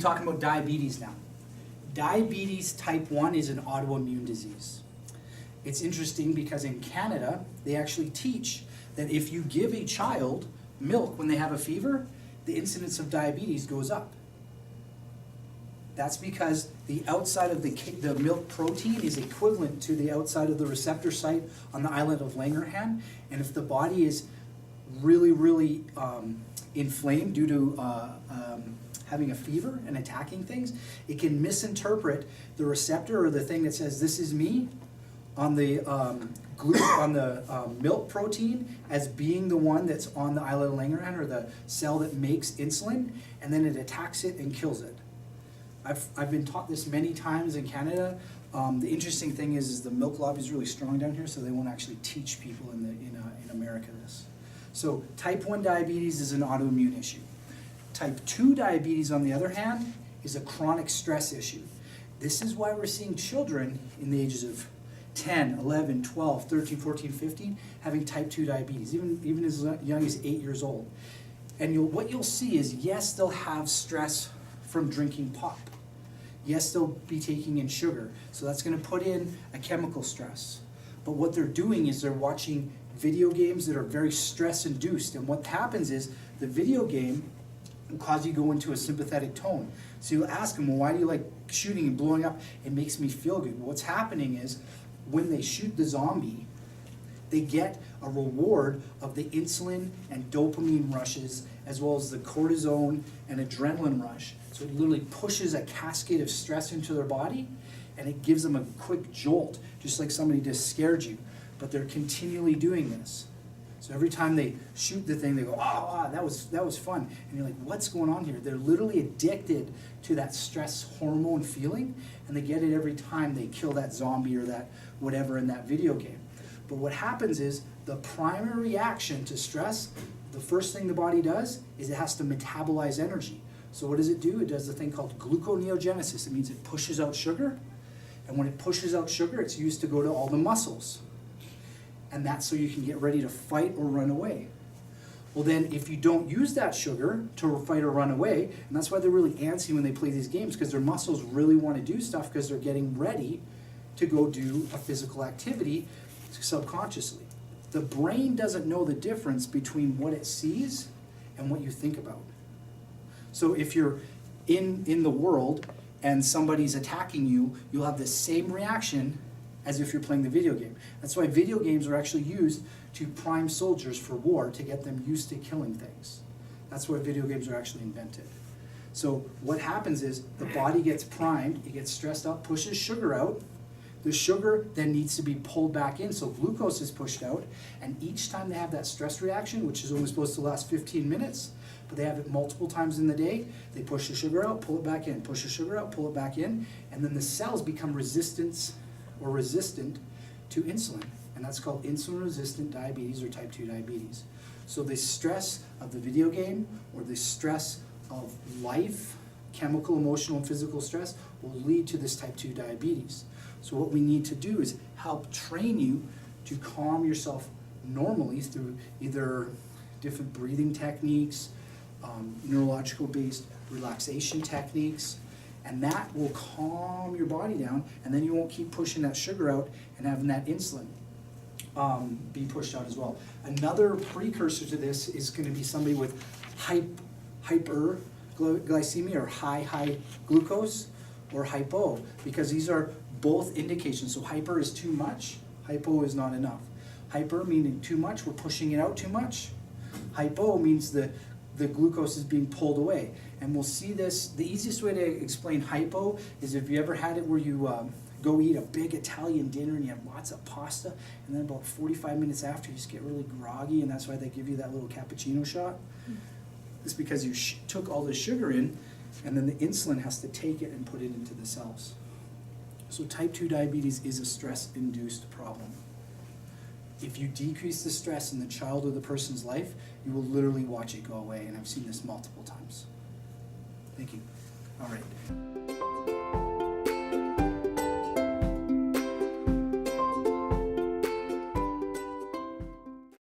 talking about diabetes now. Diabetes type 1 is an autoimmune disease. It's interesting because in Canada, they actually teach that if you give a child milk when they have a fever, the incidence of diabetes goes up. That's because the outside of the milk protein is equivalent to the outside of the receptor site on the islet of Langerhans, and if the body is really inflamed due to having a fever and attacking things, it can misinterpret the receptor or the thing that says this is me on the milk protein as being the one that's on the islet of Langerhans or the cell that makes insulin, and then it attacks it and kills it. I've been taught this many times in Canada. The interesting thing is the milk lobby is really strong down here, so they won't actually teach people in America this. So type 1 diabetes is an autoimmune issue. Type 2 diabetes, on the other hand, is a chronic stress issue. This is why we're seeing children in the ages of 10, 11, 12, 13, 14, 15 having type 2 diabetes, even as young as 8 years old. And what you'll see is, yes, they'll have stress from drinking pop. Yes, they'll be taking in sugar, so that's going to put in a chemical stress. But what they're doing is they're watching video games that are very stress-induced, and what happens is the video game will cause you to go into a sympathetic tone. So you'll ask them, well, why do you like shooting and blowing up? It makes me feel good. But what's happening is when they shoot the zombie, they get a reward of the insulin and dopamine rushes, as well as the cortisone and adrenaline rush. So it literally pushes a cascade of stress into their body, and it gives them a quick jolt, just like somebody just scared you. But they're continually doing this. So every time they shoot the thing, they go, oh, that was fun. And you're like, what's going on here? They're literally addicted to that stress hormone feeling, and they get it every time they kill that zombie or that whatever in that video game. But what happens is the primary reaction to stress, the first thing the body does is it has to metabolize energy. So what does it do? It does the thing called gluconeogenesis. It means it pushes out sugar, and when it pushes out sugar, it's used to go to all the muscles. And that's so you can get ready to fight or run away. Well then, if you don't use that sugar to fight or run away, and that's why they're really antsy when they play these games, because their muscles really want to do stuff because they're getting ready to go do a physical activity subconsciously. The brain doesn't know the difference between what it sees and what you think about. So if you're in the world and somebody's attacking you, you'll have the same reaction as if you're playing the video game. That's why video games are actually used to prime soldiers for war, to get them used to killing things. That's why video games are actually invented. So what happens is the body gets primed, it gets stressed out, pushes sugar out. The sugar then needs to be pulled back in, so glucose is pushed out, and each time they have that stress reaction, which is only supposed to last 15 minutes, but they have it multiple times in the day, they push the sugar out, pull it back in, push the sugar out, pull it back in, and then the cells become resistant to insulin, and that's called insulin-resistant diabetes or type 2 diabetes. So the stress of the video game or the stress of life, chemical, emotional, and physical stress, will lead to this type 2 diabetes. So what we need to do is help train you to calm yourself normally through either different breathing techniques, neurological based relaxation techniques, and that will calm your body down, and then you won't keep pushing that sugar out and having that insulin be pushed out as well. Another precursor to this is going to be somebody with hyperglycemia or high glucose, or hypo, because these are both indications. So hyper is too much, hypo is not enough. Hyper meaning too much, we're pushing it out too much. Hypo means the glucose is being pulled away. And we'll see this, the easiest way to explain hypo is if you ever had it where you go eat a big Italian dinner and you have lots of pasta, and then about 45 minutes after you just get really groggy, and that's why they give you that little cappuccino shot. It's because you took all the sugar in, and then the insulin has to take it and put it into the cells. So type 2 diabetes is a stress-induced problem. If you decrease the stress in the child or the person's life, you will literally watch it go away, and I've seen this multiple times. Thank you. All right.